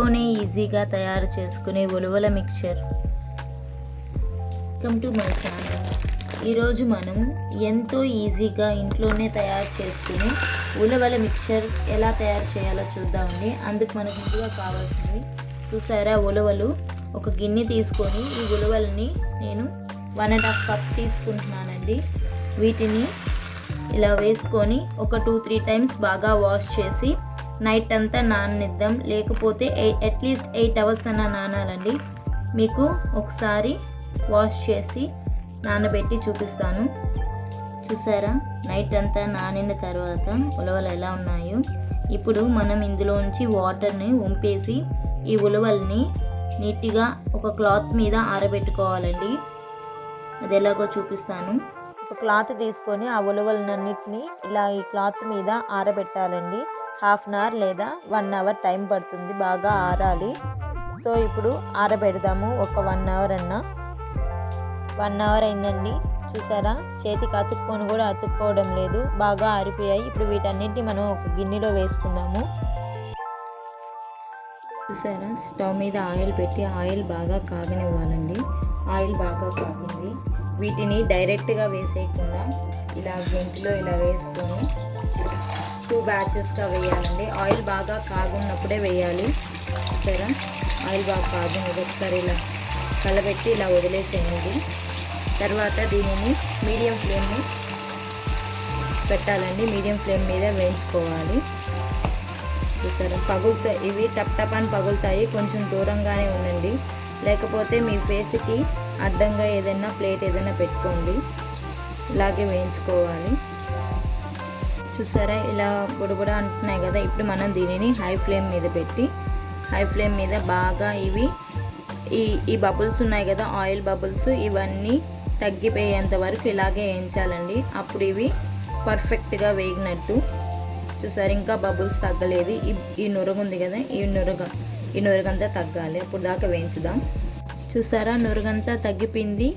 ఇంట్లోనే ఈజీగా తయారు చేసుకునే ఉలవల mixture. Welcome to my channel. ఈరోజు మనం ఎంతో ఈజీగా ఇంట్లోనే తయారు చేసుకుని ఉలవల మిక్చర్ ఎలా తయారు చేయాలో చూద్దామండి. అందుకు మనకు ముందుగా కావాల్సినవి చూసారా, ఉలవలు. ఒక గిన్నె తీసుకొని ఈ ఉలవలని నేను 1.5 కప్ తీసుకుంటున్నానండి. వీటిని ఇలా వేసుకొని ఒక 2-3 టైమ్స్ బాగా వాష్ చేసి నైట్ అంతా నాననిద్దాం. లేకపోతే అట్లీస్ట్ 8 అవర్స్ అన్నా నానాలండి. మీకు ఒకసారి వాష్ చేసి నానబెట్టి చూపిస్తాను. చూసారా, నైట్ అంతా నానిన తర్వాత ఉలవలు ఎలా ఉన్నాయో. ఇప్పుడు మనం ఇందులోంచి వాటర్ని వంపేసి ఈ ఉలవల్ని నీట్గా ఒక క్లాత్ మీద ఆరబెట్టుకోవాలండి. అది ఎలాగో చూపిస్తాను. ఒక క్లాత్ తీసుకొని ఆ ఉలవలన్నిటిని ఇలా ఈ క్లాత్ మీద ఆరబెట్టాలండి. 1/2 అవర్ లేదా 1 అవర్ టైం పడుతుంది, బాగా ఆరాలి. సో ఇప్పుడు ఆరబెడదాము. ఒక 1 అవర్ అన్నా. 1 అవర్ అయిందండి. చూసారా, చేతికి అతుక్కొని కూడా అతుక్కోవడం లేదు, బాగా ఆరిపోయాయి. ఇప్పుడు వీటన్నిటిని మనం ఒక గిన్నెలో వేసుకుందాము. చూసారా, స్టవ్ మీద ఆయిల్ పెట్టి ఆయిల్ బాగా కాగనివ్వాలండి. ఆయిల్ బాగా కాగింది. వీటిని డైరెక్ట్గా వేసేయకుండా ఇలా గెంటిలో ఇలా వేసుకొని 2 బ్యాచెస్గా వేయాలండి. ఆయిల్ బాగా కాగున్నప్పుడే వేయాలి. చూసారా, ఆయిల్ బాగా కాగింది. ఒకసారి ఇలా కలబెట్టి ఇలా వదిలేసేయండి. తర్వాత దీనిని మీడియం ఫ్లేమ్ పెట్టాలండి. మీడియం ఫ్లేమ్ మీద వేయించుకోవాలి. చూసారా, పగులుతాయి, ఇవి టప్ టప్ అని పగులుతాయి. కొంచెం దూరంగానే ఉండండి, లేకపోతే మీ ఫేస్కి అడ్డంగా ఏదైనా ప్లేట్ ఏదైనా పెట్టుకోండి. ఇలాగే వేయించుకోవాలి. చూసారా, ఇలా బుడబుడ అంటున్నాయి కదా. ఇప్పుడు మనం దీనిని హై ఫ్లేమ్ మీద పెట్టి, హై ఫ్లేమ్ మీద బాగా ఇవి ఈ బబుల్స్ ఉన్నాయి కదా, ఆయిల్ బబుల్స్, ఇవన్నీ తగ్గిపోయేంత వరకు ఇలాగే వేయించాలండి. అప్పుడు ఇవి పర్ఫెక్ట్గా వేగినట్టు. చూసారు, ఇంకా బబుల్స్ తగ్గలేదు. ఈ నురగ ఉంది కదా, ఈ నురగంతా తగ్గాలి. అప్పుడు దాకా వేయించుదాం. చూసారా, నురగంతా తగ్గిపోయింది.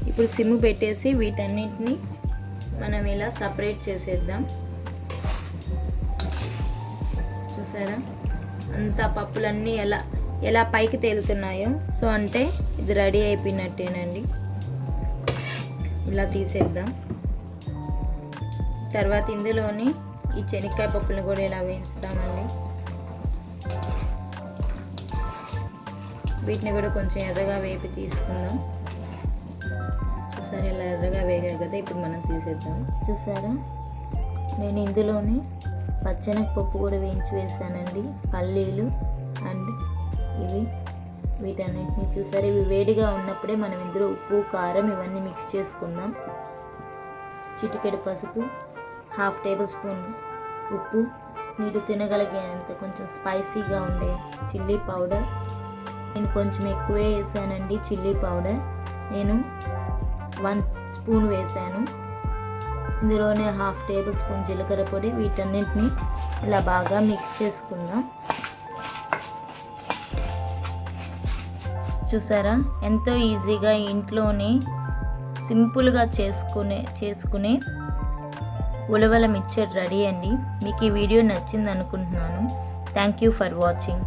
ఇప్పుడు సిమ్ పెట్టేసి వీటన్నిటిని మనం ఇలా సపరేట్ చేసేద్దాం. చూసారా, అంతా పప్పులన్నీ ఎలా పైకి తేలుతున్నాయో. సో అంటే ఇది రెడీ అయిపోయినట్టేనండి. ఇలా తీసేద్దాం. తర్వాత ఇందులోని ఈ శనక్కాయ పప్పులను కూడా ఇలా వేయిస్తామండి. వీటిని కూడా కొంచెం ఎర్రగా వేపి తీసుకుందాం. చూసారా, ఇలా ఎర్రగా వేగాయి కదా. ఇప్పుడు మనం తీసేద్దాం. చూసారా, నేను ఇందులోని పచ్చెనగపప్పు కూడా వేయించి వేసానండి, పల్లీలు అండ్ వీటన్నిటిని. చూసారా, ఇవి వేడిగా ఉన్నప్పుడే మనం ఇందులో ఉప్పు, కారం ఇవన్నీ మిక్స్ చేసుకుందాం. చిటికెడు పసుపు, 1/2 టేబుల్ స్పూన్ ఉప్పు, మీరు తినగలిగేంత కొంచెం స్పైసీగా ఉండే చిల్లీ పౌడర్. నేను కొంచెం ఎక్కువే వేసానండి చిల్లీ పౌడర్. నేను 1 స్పూన్ వేసాను. ఇందులోనే 1/2 టేబుల్ స్పూన్ జీలకర్ర పొడి. వీటన్నిటిని ఇలా బాగా మిక్స్ చేసుకుందాం. చూసారా, ఎంతో ఈజీగా ఇంట్లోనే సింపుల్గా చేసుకునే ఉలవల మిక్చర్ రెడీ అండి. మీకు ఈ వీడియో నచ్చింది అనుకుంటున్నాను. Thank you for watching.